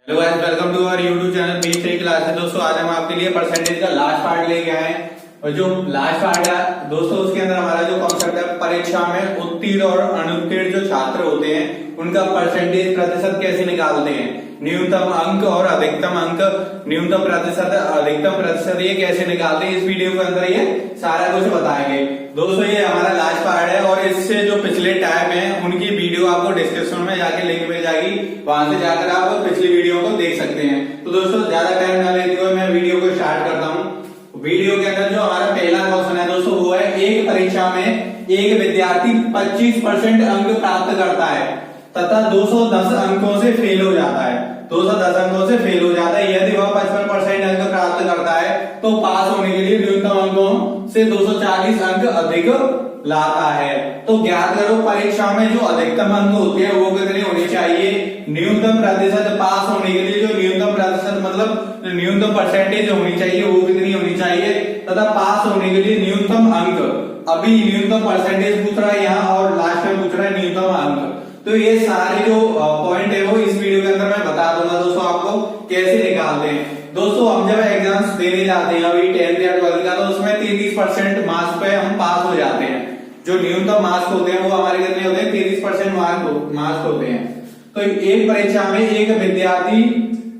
Hello guys, welcome to our YouTube channel B three class है। दोस्तों आज हम आपके लिए परसेंटेज का लास्ट पार्ट लेके आए हैं और जो लास्ट पार्ट है दोस्तों उसके अंदर हमारा जो कॉन्सेप्ट है परीक्षा में उत्तीर्ण और अनुत्तीर्ण जो छात्र होते हैं उनका परसेंटेज प्रतिशत कैसे निकालते हैं, न्यूनतम अंक और अधिकतम अंक, न्यूनतम प्रतिशत अधिकतम प्रतिशत ये कैसे निकालते हैं, इस वीडियो के अंदर ये सारा कुछ बताएंगे। दोस्तों ये हमारा लास्ट पार्ट है और इससे जो पिछले टाइम है उनकी वीडियो आपको डिस्क्रिप्शन में जाके लिंक मिल जाएगी, वहां से जाकर आप पिछली वीडियो को देख सकते हैं। तो दोस्तों ज्यादा टाइम ना लेते हुए मैं वीडियो को स्टार्ट करता हूँ। वीडियो के अंदर जो हमारा पहला क्वेश्चन है दोस्तों वो है, एक परीक्षा में एक विद्यार्थी 25% अंक प्राप्त करता है तथा 210 अंकों से फेल हो जाता है। 210 अंकों से फेल हो जाता है। यदि वह 55% अंक प्राप्त करता है तो पास होने के लिए न्यूनतम अंकों से 240 अंक अधिक लाता है। तो ज्ञात करो परीक्षा में जो अधिकतम अंक होते हैं वो कितने होने चाहिए, न्यूनतम प्रतिशत पास होने के लिए जो न्यूनतम प्रतिशत मतलब न्यूनतम परसेंटेज होनी चाहिए वो कितनी होनी चाहिए, तथा पास होने के लिए न्यूनतम अंक। अभी न्यूनतम परसेंटेज पूछ रहा है यहाँ और लास्ट में पूछ रहा है न्यूनतम अंक। तो ये सारे जो पॉइंट है वो इस वीडियो के अंदर मैं बता दूंगा दोस्तों आपको कैसे निकालते हैं। दोस्तों हम जब एग्जाम्स देने जाते हैं अभी 10th या 12th का, तो उसमें 33% मार्क्स पे हम पास हो जाते हैं। जो न्यूनतम मार्क्स होते हैं वो हमारे कितने होते हैं, 33% मार्क्स होते हैं। तो एक परीक्षा में एक विद्यार्थी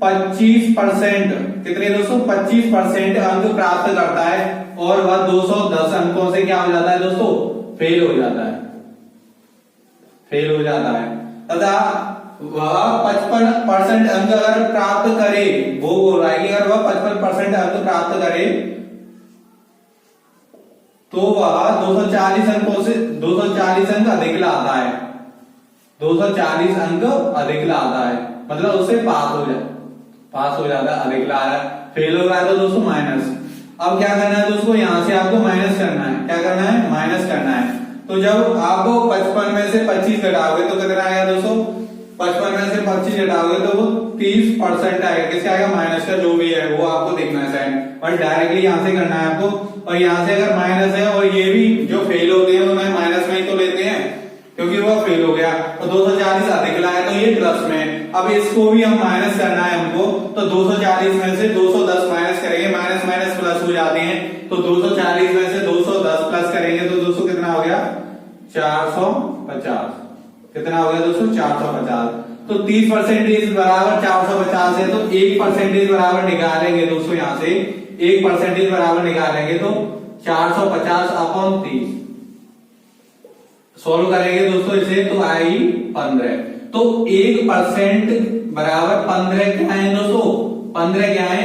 25% कितने दोस्तों 25% अंक प्राप्त करता है और वह 210 अंकों से क्या हो जाता है दोस्तों, फेल हो जाता है, फेल हो जाता है। तथा वह 55% अंक अगर प्राप्त करे, वो बोल रहा है कि अगर वह 55% अंक प्राप्त करे तो वह 240 अंकों से 240 अंक अधिक लाता है, 240 अंक अधिक लाता है, मतलब उससे पास हो जाता है, अधिक ला रहा है। फेल हो रहा है तो दोस्तों माइनस। अब क्या करना है दोस्तों, यहां से आपको माइनस करना है। क्या करना है, माइनस करना है। तो जब आप 55 में से 25 घटाओगे तो कितना आएगा दोस्तों, 55 में से 25 घटाओगे तो वो 30% आएगा। किसका आएगा, माइनस का, जो भी है वो आपको देखना है साइन, और डायरेक्टली यहां से करना है आपको। और यहां से अगर माइनस है और ये भी जो फेल होते हैं उन्हें माइनस में ही तो लेते हैं क्योंकि वो फेल हो गया, और 240 अधिक लाया तो ये प्लस में। अब इसको भी हम माइनस करना है हमको, तो 240 में से 210 माइनस करेंगे, माइनस माइनस प्लस हो जाते हैं। तो 240 में से 210 प्लस करेंगे तो दोस्तों कितना हो गया, 450। कितना हो गया दोस्तों, 450। तो 30% बराबर 450 है, तो 1% बराबर निकालेंगे दोस्तों, यहां से 1% बराबर निकालेंगे तो 450/30 सोल्व करेंगे दोस्तों इसे तो आएगी 15। तो 1% बराबर 15 क्या है दोस्तों, 15 क्या है,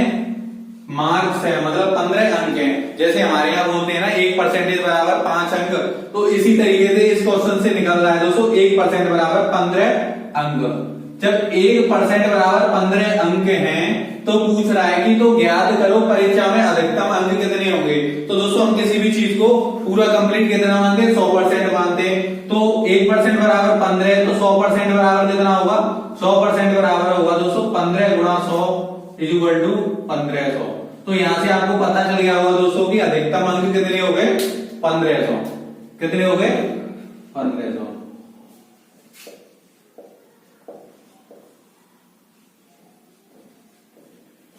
मार्क्स है, मतलब 15 अंक हैं। जैसे हमारे यहाँ बोलते हैं ना 1% बराबर 5 अंक, तो इसी तरीके से इस क्वेश्चन से निकल रहा है दोस्तों 1% बराबर 15 अंक। जब 1% बराबर 15 अंक हैं तो पूछ रहा है कि तो ज्ञात करो परीक्षा में अधिकतम अंक कितने होंगे। तो दोस्तों हम किसी भी चीज को पूरा कंप्लीट कितना मानते हैं, 100% मानते हैं। तो 1% बराबर 15 तो 100% बराबर कितना होगा, 100% बराबर होगा दोस्तों 15 गुणा 100 इक्वल टू 1500। तो यहां से आपको पता चल गया होगा दोस्तों कि अधिकतम अंक कितने हो गए, 1500। कितने हो गए, 1500।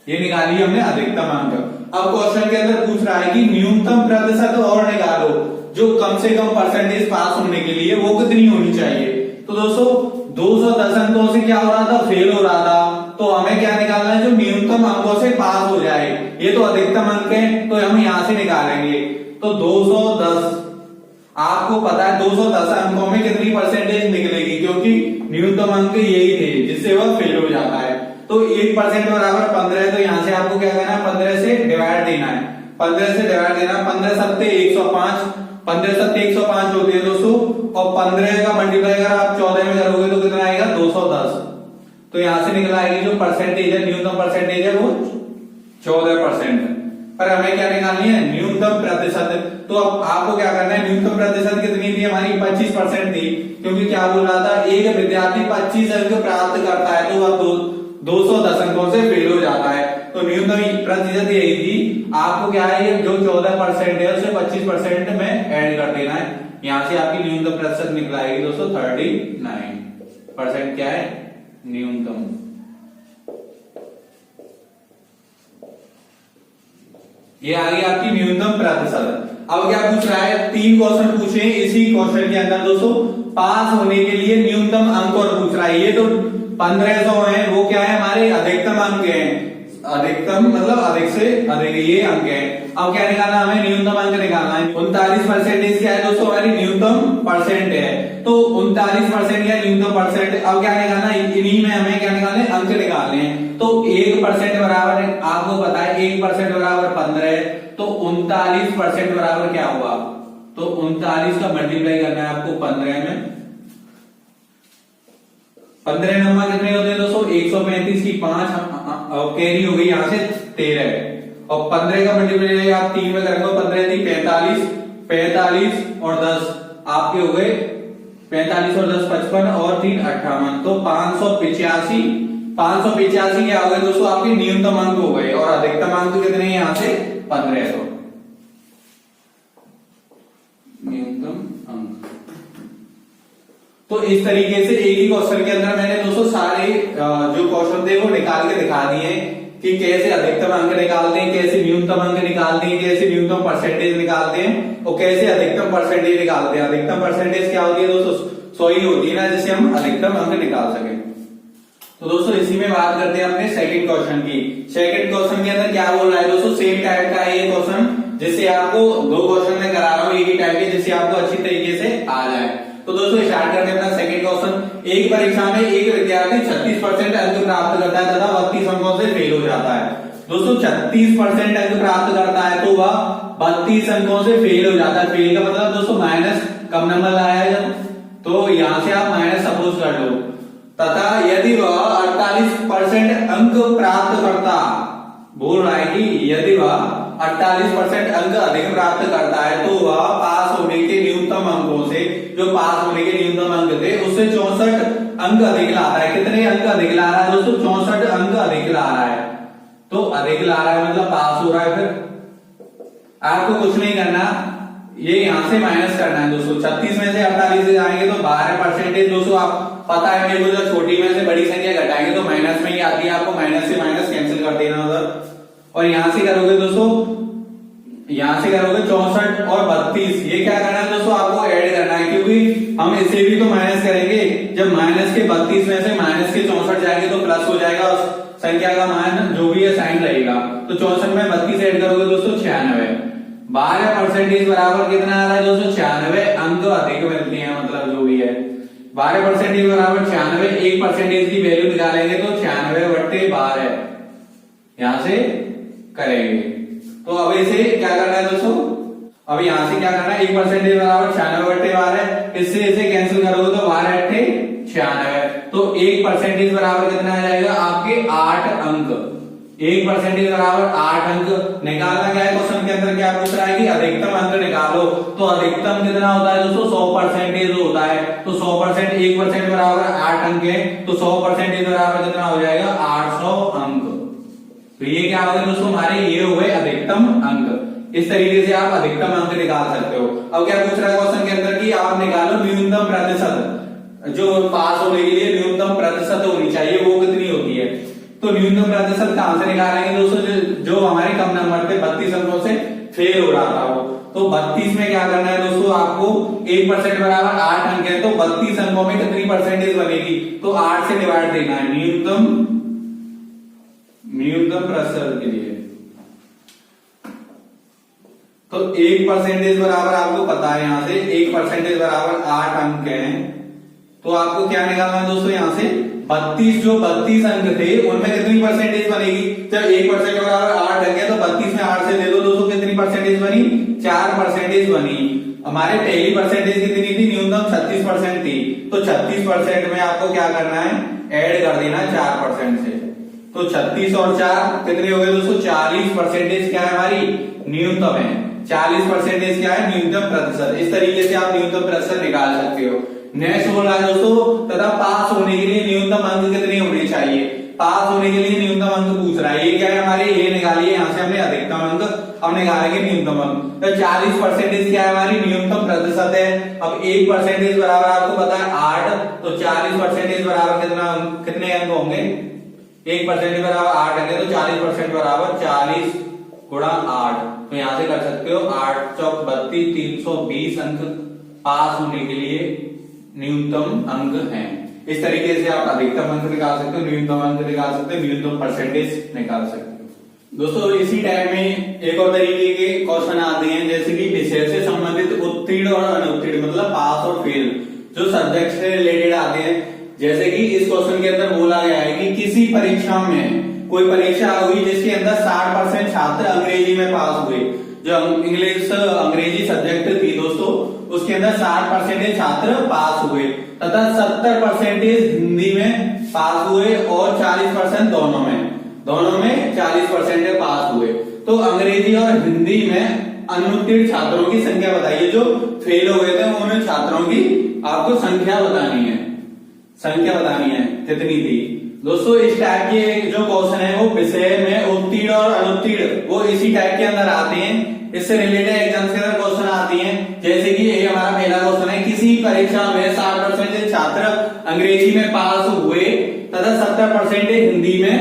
ये निकाली हमने अधिकतम अंक। अब क्वेश्चन के अंदर पूछ रहा है कि न्यूनतम प्रतिशत और निकालो जो कम से कम परसेंटेज पास होने के लिए वो कितनी होनी चाहिए। तो दोस्तों 210 अंकों से क्या हो रहा था, फेल हो रहा था, तो हमें क्या निकालना है, जो न्यूनतम अंकों से पास हो जाए। ये तो अधिकतम अंक है तो हम यहां से निकालेंगे। तो 210 आपको पता है 210 अंकों में कितनी परसेंटेज निकलेगी, क्योंकि न्यूनतम अंक यही थे जिससे वह फेल हो जाता है। तो 1% बराबर 15 है, तो यहां से आपको क्या करना है, 15 से डिवाइड देना है, 15 से डिवाइड देना, 15 सत्ते 105, 15 सत्ते 105 होते हैं दोस्तों, और 15 का मल्टीप्लाई अगर आप 14 में करोगे तो कितना आएगा, 210। तो यहां से निकल आएगी जो परसेंटेज है, न्यूनतम परसेंटेज है वो 14%। पर हमें क्या निकालनी है, न्यूनतम प्रतिशत। तो अब आपको क्या करना है, न्यूनतम प्रतिशत कितनी थी हमारी, 25% थी, क्योंकि क्या बोल रहा था, एक विद्यार्थी 25 अंक प्राप्त करता है तो वह 210 अंकों से फेल हो जाता है। तो न्यूनतम प्रतिशत यही थी। आपको क्या है, ये जो 14% है उसे 25% में ऐड कर देना है। यहां से आपकी न्यूनतम प्रतिशत निकल आएगी दोस्तों 39%। क्या है, न्यूनतम ये आ गई आपकी न्यूनतम प्रतिशत। अब क्या पूछ रहा है, 3 क्वेश्चन पूछे इसी क्वेश्चन के अंदर दोस्तों, पास होने के लिए न्यूनतम अंक और पूछ रहा है। ये तो 1500 है, वो क्या है हमारे अधिकतम अंक है, अधिकतम मतलब अधिक से अधिक ये अंक है। अब क्या निकालना हमें, न्यूनतम अंक निकालना है। 39% क्या है दोस्तों, हमारी न्यूनतम परसेंट है, तो 39% या न्यूनतम परसेंट। अब क्या निकालना है, इन्हीं में हमें क्या निकालना है, अंक निकालने हैं। तो 1% बराबर है, आपको पता है 1% बराबर 15, तो 39% बराबर क्या हुआ, तो 39 का मल्टीप्लाई करना है आपको 15 में। 15 नंबर कितने होते हैं दोस्तों, 135 की 5 कैरी हो गई यहाँ से 13, और 15 का मल्टीप्लाई आप 3 में करेंगे, 15 थी 45, 45 और 10 आपके हो गए 45 और 10 55 और 3 58, तो 585। 585 क्या हो गए दोस्तों, आपके न्यूनतम अंक हो गए, और अधिकतम अंक कितने हैं यहाँ से 1500 न्यूनतम अंक। तो इस तरीके से एक ही क्वेश्चन के अंदर मैंने दोस्तों सारे जो क्वेश्चन थे वो निकाल के दिखा दिए कि कैसे अधिकतम अंक निकालते हैं, कैसे न्यूनतम अंक निकालते हैं, कैसे न्यूनतम परसेंटेज निकालते हैं, और कैसे अधिकतम परसेंटेज निकालते हैं। अधिकतम परसेंटेज क्या होती है दोस्तों, 100 ही होती है ना, जिससे हम अधिकतम अंक निकाल सके। तो दोस्तों इसी में बात करते हैं अपने सेकंड क्वेश्चन की। सेकंड क्वेश्चन के अंदर क्या बोल रहा है दोस्तों, सेम टाइप का है ये क्वेश्चन, जिससे आपको 2 क्वेश्चन में करा रहा हूं एक ही टाइप के, जिससे आपको अच्छी तरीके से आ जाए। तो दोस्तों स्टार्ट करते हैं अपना सेकंड क्वेश्चन। एक परीक्षा में एक विद्यार्थी 36% अंक प्राप्त करता है तथा 32 अंकों से फेल हो जाता है। दोस्तों 36% अंक प्राप्त करता है तो वह 32 अंकों से फेल हो जाता है। फेल का मतलब दोस्तों माइनस, कम नंबर लाया है जब, तो यहां से आप माइनस सपोज कर लो। तथा यदि वह 48% अंक प्राप्त करता, बोल रहा है कि यदि वह 48% अंक अधिक प्राप्त करता है तो वह पास होने के न्यूनतम अंकों से, जो पास होने के न्यूनतम अंक थे उससे 64 अंक अधिक ला रहा है। कितने अंक अधिक ला रहा है दोस्तों, 64 अंक अधिक ला रहा है। तो अधिक ला रहा है मतलब पास हो रहा है। फिर आपको कुछ नहीं करना, ये यहां से माइनस करना है दोस्तों। 36 में से 48 से जाएंगे तो 12% दोस्तों, आप पता है मेरे को, जब छोटी में से बड़ी संख्या घटाएंगे तो माइनस में ही आती है, आपको माइनस से माइनस कैंसिल कर देना उधर। और यहां से करोगे दोस्तों, यहां से करोगे 64 और 32, ये क्या करना है दोस्तों, आपको ऐड करना है, क्योंकि हम इसे भी तो माइनस करेंगे। जब माइनस के 32 में से माइनस के 64 जाएंगे तो प्लस हो जाएगा, और संख्या का मान जो भी है साइन रहेगा। तो 64 में 32 ऐड करोगे दोस्तों 96। 12% बराबर कितना आ रहा है दोस्तों, 96 अंक अधिक मिलते हैं, मतलब जो भी है 12% बराबर 96। 1% की वैल्यू निकालेंगे तो 96/12 यहां से करेंगे। तो अब इसे क्या करना है दोस्तों, अब यहां से क्या करना है, 1% बराबर 96/12, इससे इसे कैंसिल करोगे तो 12×8 96, तो 1% बराबर कितना आ जाएगा आपके 8 अंक। 1% बराबर 8 अंक निकालना क्या है क्वेश्चन के अंदर, क्या पूछ रहा है कि अधिकतम अंक निकालो। तो अधिकतम कितना होता है दोस्तों, 100% होता है। तो 100%, 1% बराबर 8 अंक है, तो 100% बराबर कितना हो जाएगा 800 अंक। तो ये क्या हो गए दोस्तों, हमारे ये हो गए अधिकतम अंक। इस तरीके से आप अधिकतम अंक निकाल सकते हो। अब क्या पूछ रहा है क्वेश्चन के अंदर कि आप निकालो न्यूनतम प्रतिशत, जो पास होने के लिए न्यूनतम प्रतिशत होनी चाहिए वो कितनी होती है। तो न्यूनतम प्रतिशत कहां से निकालेंगे दोस्तों, जो हमारे कम नंबर थे 32 अंकों से फेल हो रहा था वो। तो 32 में क्या करना है दोस्तों, आपको 1% बराबर 8 अंक है, तो 32 अंकों में कितनी परसेंटेज बनेगी, तो 8 से डिवाइड देना है न्यूनतम प्रतिशत के लिए। तो 1% बराबर आपको पता है, यहां से 1% बराबर 8 अंक है, तो आपको क्या निकालना है दोस्तों, यहां से 32, जो 32 अंक थे उनमें कितनी परसेंटेज बनेगी। जब 1% बराबर 8 अंक है तो 32 में 8 से दे दो दोस्तों, कितनी परसेंटेज बनी, 4% बनी। हमारे पहली परसेंटेज कितनी थी, न्यूनतम 36% थी, तो 36% में आपको क्या करना है, ऐड कर देना 4% से। तो 36 और 4 कितने हो गए दोस्तों, 40% क्या है हमारी न्यूनतम है। 40% क्या है, न्यूनतम प्रतिशत। इस तरीके से आप न्यूनतम प्रतिशत निकाल सकते हो। नेक्स्ट बोल रहा है दोस्तों, तथा पास होने के लिए न्यूनतम अंक कितने होने चाहिए। पास होने के लिए न्यूनतम अंक पूछ रहा है, ये क्या है हमारे, ये निकालिए, यहां से हमने अधिकतम अंक, अब निकालेंगे न्यूनतम अंक। तो 40% क्या है हमारी न्यूनतम प्रतिशत है। अब 1% बराबर आपको पता है 8, तो 40% बराबर कितने अंक होंगे, 1% बराबर 8 अंक है, तो 40% बराबर 40 गुणा 8, तो यहां से कर सकते हो 8 चौक 32, 320 अंक पास होने के लिए न्यूनतम अंक हैं। इस तरीके से आप अधिकतम अंक निकाल सकते हो, न्यूनतम अंक निकाल सकते हो, न्यूनतम परसेंटेज निकाल सकते हो। दोस्तों इसी टाइप में एक और तरीके के क्वेश्चन आते हैं, जैसे कि विषय से संबंधित उत्तीर्ण और अनुत्तीर्ण, मतलब पास और फेल, जो सब्जेक्ट से रिलेटेड आते हैं। जैसे कि इस क्वेश्चन के अंदर बोला गया है कि किसी परीक्षा में, कोई परीक्षा हुई जिसके अंदर 60% छात्र अंग्रेजी में पास हुए, जो इंग्लिश अंग्रेजी सब्जेक्ट थी दोस्तों, उसके अंदर 60% छात्र पास हुए तथा 70% हिंदी में पास हुए और 40% दोनों में 40% पास हुए। तो अंग्रेजी और हिंदी में अनुत्तीर्ण छात्रों की संख्या बताइए। जो फेल हो गए थे उन छात्रों की आपको संख्या बतानी है, कितनी थी। दोस्तों इस टाइप के जो क्वेश्चन है वो विषय में उत्तीर्ण और अनुत्तीर्ण वो इसी टाइप के अंदर आते हैं। इससे रिलेटेड एग्जाम के अंदर क्वेश्चन आती हैं, जैसे कि ये हमारा पहला क्वेश्चन है, किसी परीक्षा में 60% छात्र अंग्रेजी में पास हुए तथा 70% हिंदी में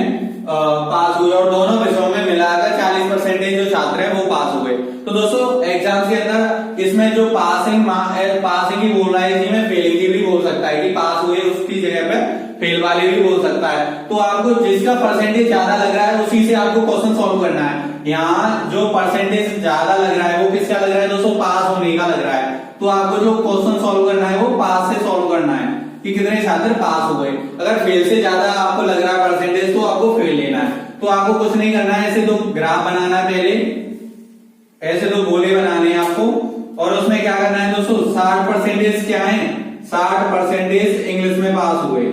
पास हुए और दोनों विषयों में मिलाकर 40% जो छात्र हैं वो पास हुए। तो दोस्तों एग्जाम के अंदर इसमें जो पासिंग ही बोल रहा है, इसी में फेलिंग की भी बोल सकता है कि पास हुए उसकी जगह पे फेल वाले भी बोल सकता है। तो आपको जिसका परसेंटेज ज्यादा लग रहा है उसी से आपको क्वेश्चन सॉल्व करना है। यहाँ जो परसेंटेज ज्यादा लग रहा है वो किसका लग रहा है दोस्तों, पास होने का लग रहा है। तो आपको जो क्वेश्चन सॉल्व करना है वो पास से सॉल्व करना है कि कितने छात्र पास हुए। अगर फेल से ज्यादा आपको लग रहा है परसेंटेज तो आपको फेल लेना है। तो आपको कुछ नहीं करना है, ऐसे दो ग्राफ बनाना है, पहले ऐसे दो गोले बनाने हैं आपको, और उसमें क्या करना है दोस्तों, 60% क्या है, 60% इंग्लिश में पास हुए,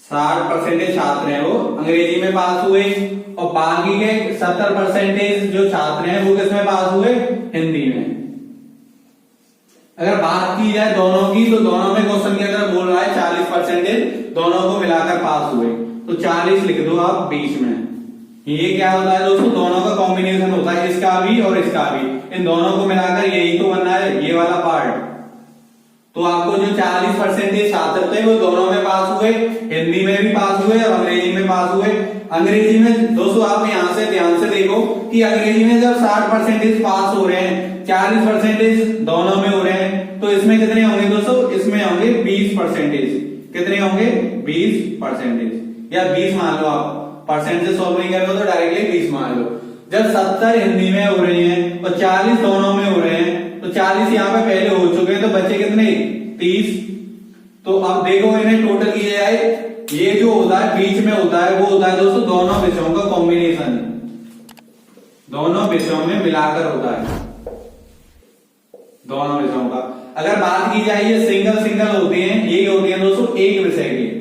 60% छात्र हैं वो अंग्रेजी में पास हुए, और बाकी के 70% जो छात्र हैं वो किसमें पास हुए, हिंदी में। अगर बात की जाए दोनों की, तो दोनों में क्वेश्चन के अंदर बोल रहा है 40% दोनों को मिलाकर पास हुए, तो 40 लिख दो आप बीच में। ये क्या होता है दोस्तों, दोनों का कॉम्बिनेशन होता है, इसका भी और इसका भी, इन दोनों को मिलाकर यही तो बनना है, ये वाला पार्ट। तो आपको जो 40% छात्र थे वो दोनों में पास हुए, हिंदी में भी पास हुए और अंग्रेजी में पास हुए। अंग्रेजी में दोस्तों आप यहां से ध्यान से देखो कि अंग्रेजी में जब 60% पास हो रहे हैं, 40% दोनों में हो रहे हैं, तो इसमें कितने होंगे दोस्तों, इसमें होंगे 20%। कितने होंगे, 20%, या 20 मान लो आप, परसेंट से सॉल्व नहीं कर लो तो डायरेक्टली 20 मान लो। जब 70 हिंदी में हो रहे हैं और 40 दोनों में हो रहे हैं, तो 40 यहाँ पे पहले हो चुके हैं, तो बच्चे कितने, 30। तो अब देखो इन्हें टोटल किया जाए, ये जो होता है बीच में होता है वो होता है दोस्तों दोनों विषयों का कॉम्बिनेशन, दोनों विषयों में मिलाकर होता है, दोनों विषयों का। अगर बात की जाए ये सिंगल होते हैं, ये होते हैं दोस्तों एक विषय में।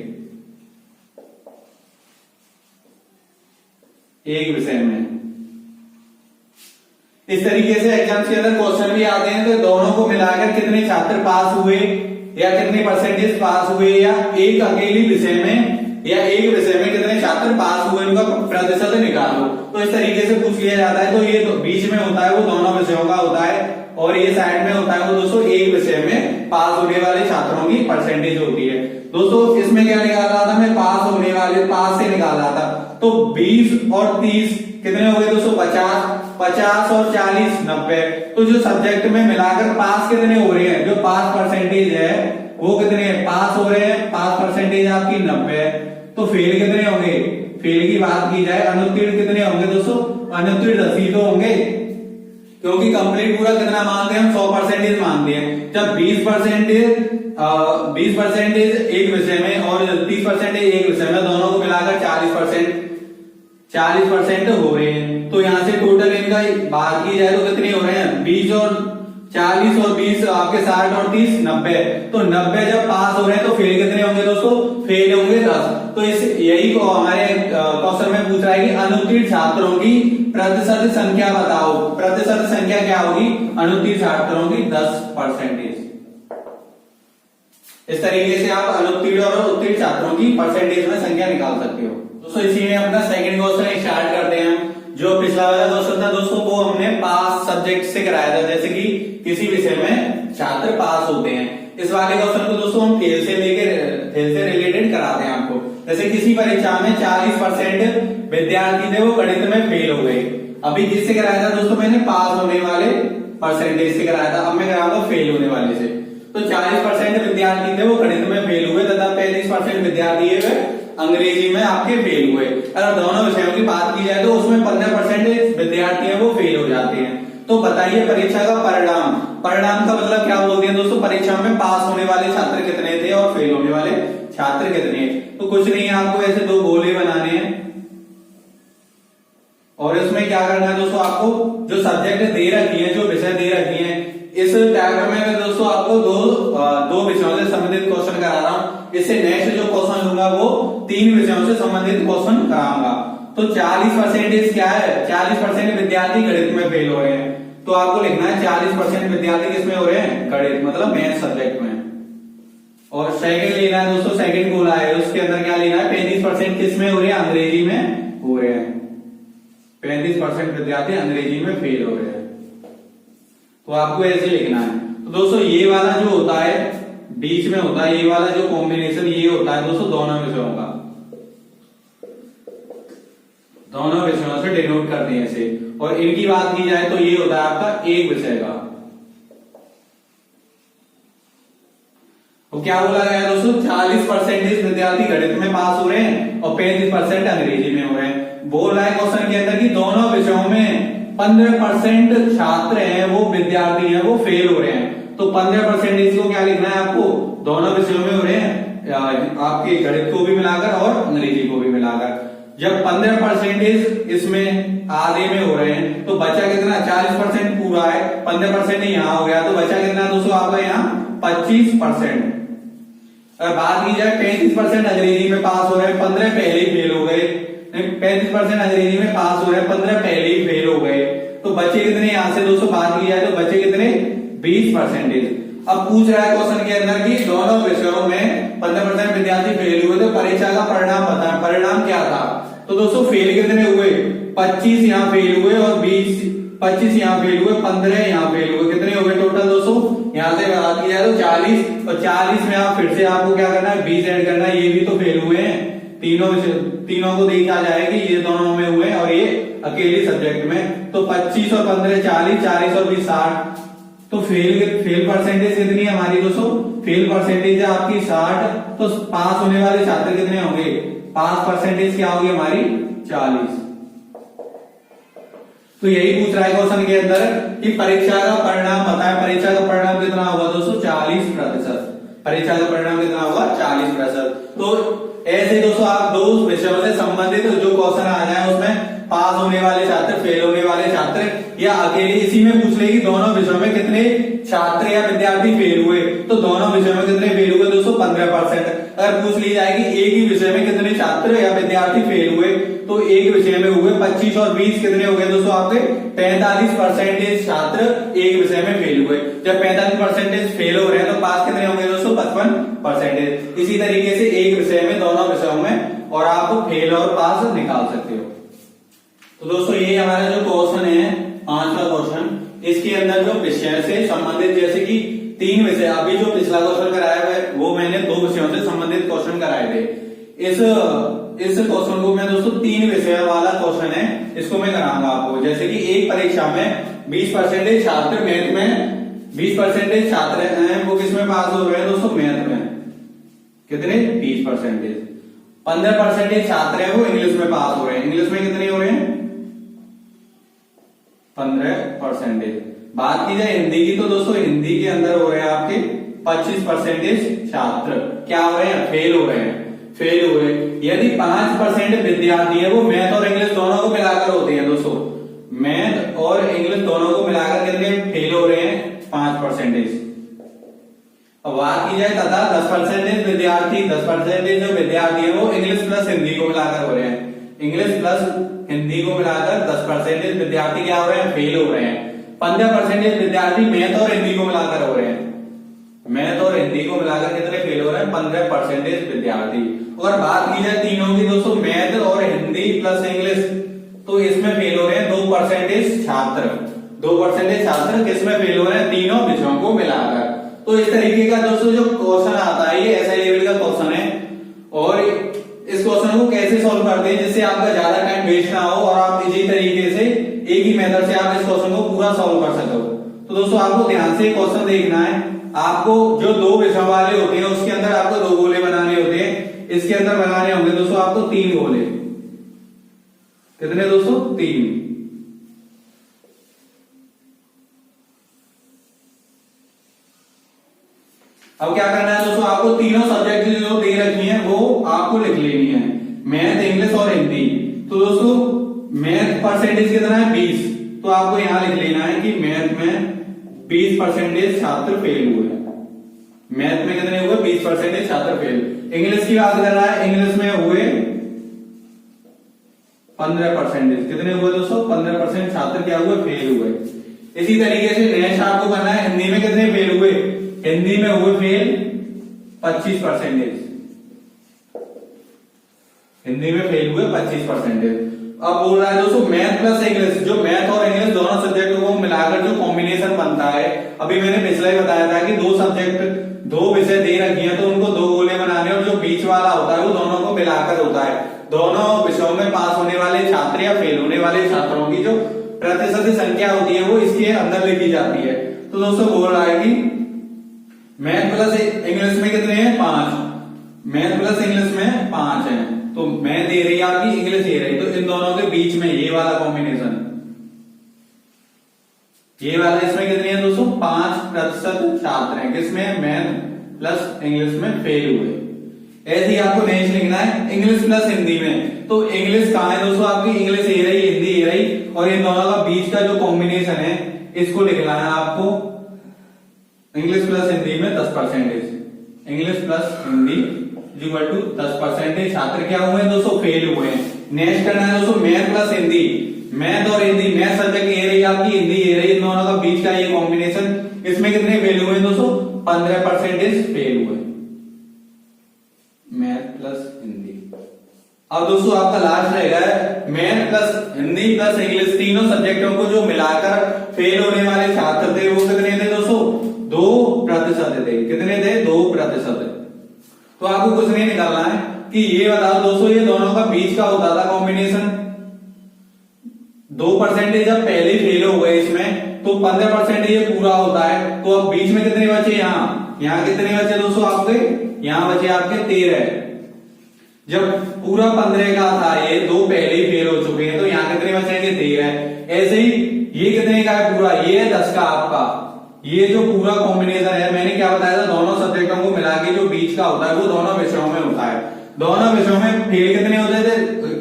इस तरीके से एग्जाम के अंदर क्वेश्चन भी आते हैं, तो दोनों को मिलाकर कितने छात्र पास हुए या कितने परसेंटेज पास हुए, या एक अकेली विषय में या एक विषय में कितने छात्र पास हुए, उनका प्रतिशत निकालो। तो इस तरीके से पूछ लिया जाता है। तो ये बीच में होता है वो दोनों विषयों का होता है, और ये साइड में होता है वो दोस्तों एक विषय में पास होने वाले छात्रों की परसेंटेज होती है। दोस्तों इसमें क्या निकाल रहा था मैं, पास होने वाले, पास से निकाल रहा था। तो 20 और 30 कितने हो गए दोस्तों, 50 और 40 90। तो जो सब्जेक्ट में मिलाकर पास कितने हो रहे हैं, जो पास परसेंटेज है वो कितने पास हो रहे हैं, पास परसेंटेज आपकी 90 है। तो फेल कितने होंगे, फेल की बात की जाए, अनुत्तीर्ण कितने होंगे दोस्तों, अनुत्तीर्ण 80 तो होंगे, क्योंकि कंप्लीट पूरा कितना मानते हैं हम, 100% मानते हैं। जब 20% एक विषय में और 30% एक विषय में, दोनों को मिलाकर 40% हो रहे हैं। तो यहाँ से टोटल इनका बात की जाए तो कितने हो रहे हैं, 20 और 40 और 20 आपके 60 और 30 90। तो 90 जब पास हो रहे हैं तो फेल कितने होंगे दोस्तों, फेल होंगे 10। तो इस यही को हमारे क्वेश्चन में पूछ रहा है कि अनुत्तीर्ण छात्रों की प्रतिशत संख्या बताओ। प्रतिशत संख्या क्या होगी, अनुत्तीर्ण छात्रों की 10%। इस तरीके से आप अनुत्तीर्ण और उत्तीर्ण छात्रों की परसेंटेज में संख्या निकाल सकते हो। दोस्तों इसी में अपना सेकंड क्वेश्चन स्टार्ट करते हैं। जो पिछला वाला क्वेश्चन था दोस्तों वो हमने पास सब्जेक्ट से कराया था, जैसे कि किसी विषय में छात्र पास होते हैं। इस वाले क्वेश्चन को दोस्तों हम फेल से रिलेटेड कराते हैं आपको। जैसे किसी परीक्षा में 40% विद्यार्थी थे वो गणित में फेल हो गए। अभी जिससे कराया था दोस्तों मैंने पास होने वाले परसेंटेज से कराया था, अब मैं कराऊंगा फेल होने वाले से। तो 40% विद्यार्थी थे वो गणित में फेल हुए तथा 35% विद्यार्थी है अंग्रेजी में आपके फेल हुए। अगर दोनों विषयों की बात की जाए तो उसमें 15% विद्यार्थी है वो फेल हो जाते हैं। तो बताइए परीक्षा का परिणाम, परिणाम का मतलब क्या बोलते हैं दोस्तों, परीक्षा में पास होने वाले छात्र कितने थे और फेल होने वाले छात्र कितने। तो कुछ नहीं है, आपको ऐसे दो गोले बनाने हैं और इसमें क्या करना है दोस्तों, आपको जो सब्जेक्ट दे रखी है, जो विषय दे रखी है, इस डायग्राम में दोस्तों आपको दो विषयों से संबंधित क्वेश्चन करा रहा हूं। इससे नेक्स्ट जो क्वेश्चन लूंगा वो 3 विषयों से संबंधित क्वेश्चन कराऊंगा। तो 40% क्या है, 40% विद्यार्थी गणित में फेल हो रहे हैं। तो आपको लिखना है 40% विद्यार्थी किसमें हो रहे हैं, गणित मतलब मैथ सब्जेक्ट में। और सेकंड लेना है दोस्तों, सेकंड गोला है उसके अंदर क्या लेना है, 35% किसमें हो रहे हैं, अंग्रेजी में हो रहे हैं। 35% विद्यार्थी अंग्रेजी में फेल हो रहे हैं। तो आपको ऐसे लिखना है। तो दोस्तों ये वाला जो होता है बीच में होता है, ये वाला जो कॉम्बिनेशन ये होता है दोस्तों दोनों विषयों का, दोनों विषयों से डिनोट करते हैं इसे। और इनकी बात की जाए तो ये होता है आपका एक विषय का। तो क्या बोला गया दोस्तों, 40% विद्यार्थी गणित में पास हो रहे हैं और 35% अंग्रेजी में हो रहे हैं। बोल रहा है क्वेश्चन के अंदर कि दोनों विषयों में 15% छात्र हैं वो विद्यार्थी हैं वो फेल हो रहे हैं। तो 15% को क्या लिखना है आपको, दोनों विषयों में हो रहे हैं आपके गणित को भी मिलाकर और अंग्रेजी को भी मिलाकर। जब 15% इसमें आधे में हो रहे हैं तो बचा कितना, 40% पूरा है, 15% यहाँ हो गया तो बचा कितना दोस्तों आपका यहाँ 25%। अगर बात की जाए 35% अंग्रेजी में पास हो रहे हैं, 15 पहले ही फेल हो गए। 35% अंग्रेजी में पास हो रहे हैं, 15 पहले ही फेल हो गए। तो बचे कितने यहां से दोस्तों बात की जाए तो बचे कितने, 20%। अब पूछ रहा है क्वेश्चन के अंदर कि दोनों विषयों में 15% विद्यार्थी फेल हुए तो परीक्षा का परिणाम बताएं। परिणाम क्या था, तो दोस्तों फेल कितने हुए, 25 यहाँ फेल हुए और 25 यहाँ फेल हुए, 15 यहाँ फेल हुए, कितने हो गए टोटल दोस्तों, यहाँ से बात की जाए तो 40। और 40 में आप फिर से आपको क्या करना है, 20 ऐड करना है। ये भी तो फेल हुए हैं, तीनों को देखा जाए कि ये दोनों में हुए और ये अकेले सब्जेक्ट में। तो 25 और 15 40, 40 और 20 60। तो फेल परसेंटेज कितनी है हमारी दोस्तों, फेल परसेंटेज है आपकी 60। तो पास होने वाले छात्र कितने होंगे, पास परसेंटेज क्या होगी हमारी 40। तो यही पूछ रहा है क्वेश्चन के अंदर कि परीक्षा का परिणाम बताएं। परीक्षा का परिणाम कितना होगा दोस्तों, 40%। परीक्षा का परिणाम कितना होगा, 40%। तो ऐसे दोस्तों आप दो विषयों से संबंधित जो क्वेश्चन आ जाए उसमें पास होने वाले छात्र, फेल होने वाले छात्र, या अकेले इसी में पूछ ले कि दोनों विषयों में कितने छात्र या विद्यार्थी फेल हुए, तो दोनों विषयों में कितने फेल हुए दोस्तों, 15%। अगर पूछ ली जाएगी एक ही विषय में कितने छात्र या विद्यार्थी फेल हुए, तो एक विषय में हुए 25 और 20 कितने हो गए दोस्तों आपके 45% छात्र एक विषय में फेल हुए। जब 45% फेल हो रहे हैं तो पास कितने होंगे दोस्तों, 55%। इसी तरीके से एक विषय में दोनों विषयों में और आप फेल और पास निकाल सकते हो। तो दोस्तों ये हमारा जो क्वेश्चन है 5वां क्वेश्चन, इसके अंदर जो विषय से संबंधित जैसे कि 3 विषय, अभी जो पिछला क्वेश्चन कराया हुआ है वो मैंने 2 विषयों से संबंधित क्वेश्चन कराए थे। इस क्वेश्चन को मैं दोस्तों 3 विषय वाला क्वेश्चन है, इसको मैं कराऊंगा आपको। जैसे कि एक परीक्षा में 20% छात्र मैथ में, 20% छात्र हैं वो किसमें पास हो रहे हैं दोस्तों, मैथ में। कितने, 20%। 15% छात्र हैं वो इंग्लिश में पास हो रहे हैं। इंग्लिश में कितने हो रहे हैं, 15%। बात की जाए हिंदी की तो दोस्तों हिंदी के अंदर हो रहे हैं आपके 25% छात्र क्या हो रहे हैं, फेल हो रहे हैं, फेल हुए। यदि 5% विद्यार्थी है वो मैथ और इंग्लिश दोनों को मिलाकर होते हैं दोस्तों, मैथ और इंग्लिश दोनों को मिलाकर कितने फेल हो रहे हैं, 5%। अब बात की जाए तथा 10% विद्यार्थी, 10% जो विद्यार्थी है वो इंग्लिश प्लस हिंदी को मिलाकर हो रहे हैं। इंग्लिश प्लस हिंदी को मिलाकर 10% विद्यार्थी क्या हो रहे हैं, फेल हो रहे हैं। 15% विद्यार्थी मैथ और हिंदी को मिलाकर हो रहे हैं। मैथ और हिंदी को मिलाकर कितने फेल हो रहे हैं, 15% विद्यार्थी। अगर बात की जाए तीनों की दोस्तों, मैथ और हिंदी प्लस इंग्लिश, तो इसमें फेल हो रहे हैं 2% छात्र। 2% छात्र किसमें फेल हो रहे हैं, तीनों विषयों को मिलाकर। तो इस तरीके का दोस्तों जो क्वेश्चन आता है ये एसआई लेवल का क्वेश्चन है। और इस क्वेश्चन को कैसे सॉल्व करते हैं जिससे आपका ज्यादा टाइम वेस्ट ना हो और आप इसी तरीके से एक ही मेथड से आप इस क्वेश्चन को पूरा सॉल्व कर सको। तो दोस्तों आपको ध्यान से क्वेश्चन देखना है। आपको जो दो विषम वाले होते हैं उसके अंदर आपको दो गोले बनाने होते हैं, इसके अंदर बनाने होंगे दोस्तों आपको तीन गोले। कितने दोस्तों? तीन। अब क्या करना है दोस्तों, आपको तीनों सब्जेक्ट जो दे रखी हैं वो आपको लिख लेनी है, मैथ, इंग्लिश और हिंदी। तो दोस्तों मैथ परसेंटेज कितना है? 20। तो आपको यहां लिख लेना है कि मैथ में 20% छात्र फेल हुए। मैथ में कितने हुए? 20% छात्र फेल। इंग्लिश की बात कर रहा है, इंग्लिश में हुए 15%। कितने हुए दोस्तों? 15% छात्र क्या हुए? फेल हुए। इसी तरीके से नेक्स्ट आपको करना है, हिंदी में कितने फेल हुए? हिंदी में हुए फेल 25%। हिंदी में फेल हुए 25%। अब बोल रहा है दोस्तों मैथ प्लस इंग्लिश, जो मैथ और इंग्लिश दोनों सब्जेक्ट को मिलाकर जो कॉम्बिनेशन बनता है, अभी मैंने पिछले ही बताया था कि दो सब्जेक्ट, दो विषय दे रखी हैं तो उनको दो गोले बनाने, और जो बीच वाला होता है वो दोनों को मिलाकर होता है। दोनों विषयों में पास होने वाले छात्र या फेल होने वाले छात्रों की जो प्रतिशत संख्या होती है वो इसके अंदर लिखी जाती है। तो दोस्तों बोल रहा है कि मैथ प्लस इंग्लिश में कितने हैं? 5। मैथ प्लस इंग्लिश में 5 है। तो मैथ दे रही है आपकी, इंग्लिश दे रही, तो इन दोनों के बीच में ये वाला कॉम्बिनेशन, ये वाला, इसमें कितने हैं दोस्तों? 5% छात्र हैं किसमें? मैथ प्लस इंग्लिश में फेल हुए। ऐसे ही आपको नेक्स्ट लिखना है इंग्लिश प्लस हिंदी में। तो इंग्लिश कहां है दोस्तों? आपकी इंग्लिश ये रही, हिंदी ये रही, और इन दोनों का बीच का जो कॉम्बिनेशन है इसको लिखना है आपको। इंग्लिश प्लस हिंदी में 10%। English plus Hindi equal to 10% छात्र क्या हुए हैं दोस्तों? फेल हुए हैं। नेक्स्ट करना है दोस्तों मैथ प्लस हिंदी। मैथ और हिंदी, मैथ सब्जेक्ट ये रही आपकी, हिंदी ये रही, इन दोनों का बीच का ये कॉम्बिनेशन, इसमें कितने फेल हुए दोस्तों? 15% फेल हुए। Math plus Hindi. अब दोस्तों आपका लास्ट रहेगा math plus Hindi plus English, तीनों सब्जेक्टों को जो मिलाकर फेल होने वाले छात्र थे वो कितने थे दोस्तों? 2% थे। कितने थे? 2%। तो आपको कुछ नहीं निकालना है कि ये बताओ दोस्तों, ये दोनों का बीच का होता था कॉम्बिनेशन 2%। जब पहले फेल हो गए इसमें तो 15% ये पूरा होता है। तो अब बीच में कितने बचे? यहाँ कितने बचे दोस्तों आपके? यहाँ बचे आपके 13। जब पूरा 15 का था, ये दो पहले ही फेल हो चुके हैं, तो यहाँ कितने बचेंगे? 13। ऐसे ही ये कितने का है पूरा? ये है 10 का आपका। ये जो पूरा कॉम्बिनेशन है, मैंने क्या बताया था, दोनों सब्जेक्टों को मिला के जो बीच का होता है वो दोनों विषयों में होता है। दोनों विषयों में फेल कितने होते थे?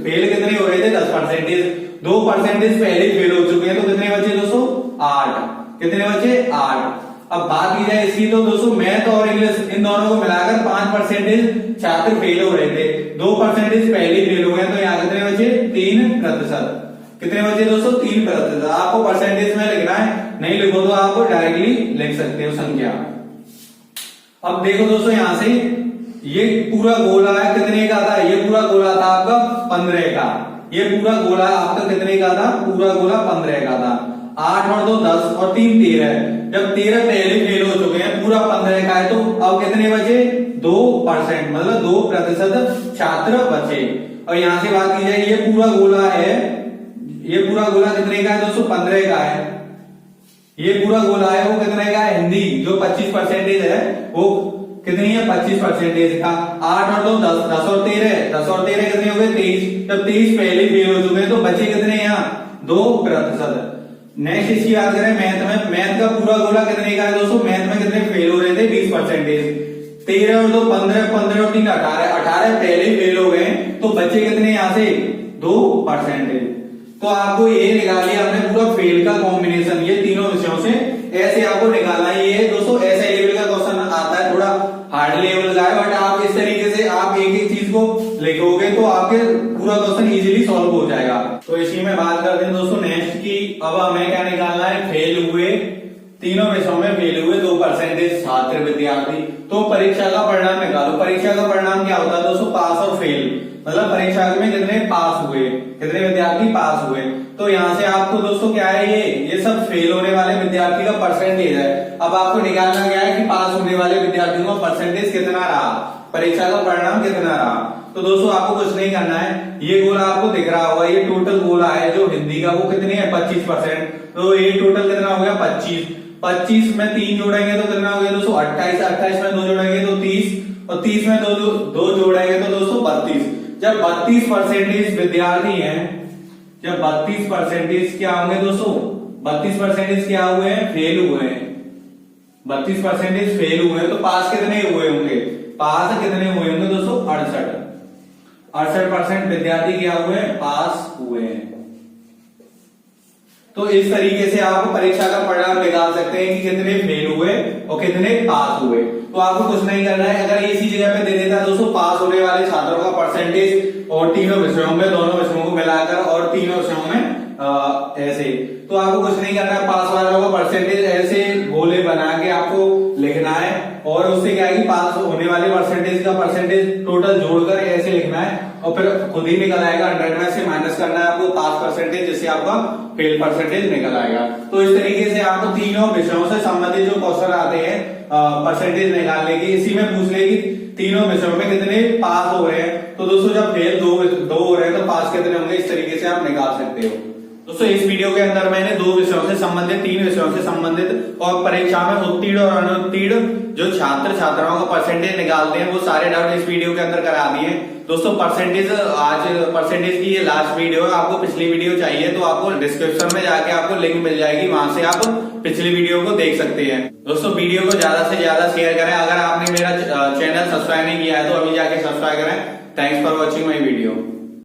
फेल कितने हो रहे थे? 10%। 2% पहले फेल हो चुके हैं, तो कितने बचे दोस्तों? 8। कितने बचे? 8। अब बात की जाए इसकी, तो दोस्तों मैथ और इंग्लिश इन दोनों को मिलाकर 5% छात्र फेल हो रहे थे, 2% पहले फेल हो गए, तो यहाँ कितने बचे? 3%। कितने बचे दोस्तों? 3%। आपको परसेंटेज में लिखना है, नहीं लिखो तो आपको डायरेक्टली लिख सकते हो संख्या। अब देखो दोस्तों यहां से ये पूरा गोला है कितने का था? ये पूरा गोला था आपका 15 का। ये पूरा गोला आपका कितने का था? पूरा गोला 15 का था। 8 और 2 10 और 3 13। जब 13 पहले फेल हो चुके हैं, पूरा 15 का है, तो अब कितने बचे? 2%, मतलब 2% छात्र बचे। और यहां से बात की जाए, ये पूरा गोला है, ये पूरा गोला कितने का है दोस्तों? 15 का है। ये पूरा गोला है वो कितने का है? हिंदी जो 25% है वो कितनी है? 25% का। 8 और 2 10, 10 और 13, 10 और 13 कितने हो गए? 23। जब 23 पहले फेल हो चुके हैं तो बचे कितने यहाँ? 2%। नेक्स्ट इसकी बात करें मैथ में, मैथ का पूरा गोला कितने का है दोस्तों? मैथ में कितने फेल हो रहे थे? 20%। 13 और 2 15, 15 और 3 18, 18 पहले फेल हो गए, तो बचे कितने यहाँ से? 2%। तो आपको ये निकाल लिया आपने पूरा फेल का कॉम्बिनेशन, ये तीनों विषयों से ऐसे आपको निकालना है। ये दोस्तों ऐसे लेवल का क्वेश्चन आता है, थोड़ा हार्ड लेवल का है, बट आप इस तरीके से आप एक एक चीज को लिखोगे तो आपके पूरा क्वेश्चन इजीली सॉल्व हो जाएगा। तो इसी में बात करते हैं दोस्तों नेक्स्ट की। अब हमें क्या निकालना है? फेल हुए, तीनों विषयों में फेल हुए 2% छात्र विद्यार्थी। तो परीक्षा का परिणाम निकालो। परीक्षा का परिणाम क्या होता है दोस्तों? पास और फेल, मतलब परीक्षा में कितने पास हुए, कितने विद्यार्थी पास हुए। तो यहाँ से आपको दोस्तों क्या है, ये सब फेल होने वाले विद्यार्थी का परसेंटेज है। अब आपको निकालना क्या है कि पास होने वाले विद्यार्थियों का परसेंटेज कितना रहा, परीक्षा का परिणाम कितना रहा। तो दोस्तों आपको कुछ नहीं करना है, ये गोला आपको दिख रहा होगा, ये टोटल गोला है जो हिंदी का, वो कितने है 25%। तो ये टोटल कितना हो गया 25 में 3 जोड़ेंगे तो कितना हो गया दोस्तों 28 में 2 जोड़ेंगे तो 30, और 30 में दो जोड़ेंगे तो दोस्तों 32। जब 32% विद्यार्थी हैं, जब 32% क्या होंगे दोस्तों, 32% क्या हुए हैं, फेल हुए हैं, 32% फेल हुए हैं, तो पास कितने हुए होंगे, पास कितने हुए होंगे दोस्तों 68% विद्यार्थी क्या हुए हैं, पास हुए हैं। तो इस तरीके से आप परीक्षा का परिणाम निकाल सकते हैं कि कितने फेल हुए और कितने पास हुए। तो आपको कुछ नहीं करना है, अगर इसी जगह पे दे देता दोस्तों पास होने वाले छात्रों का परसेंटेज और तीनों विषयों में, दोनों विषयों को मिलाकर और तीनों विषयों में ऐसे, तो आपको कुछ नहीं करना है, पास वालों का परसेंटेज ऐसे गोले बना के आपको लिखना है, और उससे क्या है कि पास होने वाले परसेंटेज का परसेंटेज टोटल जोड़कर ऐसे लिखना है, और फिर खुद ही निकल आएगा 100 में से माइनस करना है आपको पास परसेंटेज, जिससे आपका फेल परसेंटेज निकल आएगा। तो इस तरीके से आपको तीनों विषयों से संबंधित जो क्वेश्चन आते हैं परसेंटेज निकालने की, इसी में पूछ लेगी तीनों विषयों में कितने पास हो रहे हैं, तो दोस्तों जब फेल दो हो रहे हैं तो पास कितने होंगे, इस तरीके से आप निकाल सकते हो। दोस्तों इस वीडियो के अंदर मैंने 2 विषयों से संबंधित, 3 विषयों से संबंधित और परीक्षा में उत्तीर्ण और अनुत्तीर्ण जो छात्र छात्राओं का परसेंटेज निकालते हैं वो सारे डाउट इस वीडियो के अंदर करा दिए। दोस्तों परसेंटेज, आज परसेंटेज की ये लास्ट वीडियो है, आपको पिछली वीडियो चाहिए तो आपको डिस्क्रिप्शन में जाके आपको लिंक मिल जाएगी, वहां से आप पिछली वीडियो को देख सकते हैं। दोस्तों वीडियो को ज्यादा से ज्यादा शेयर करें, अगर आपने मेरा चैनल सब्सक्राइब नहीं किया है तो अभी जाके सब्सक्राइब करें। Thanks for watching my video.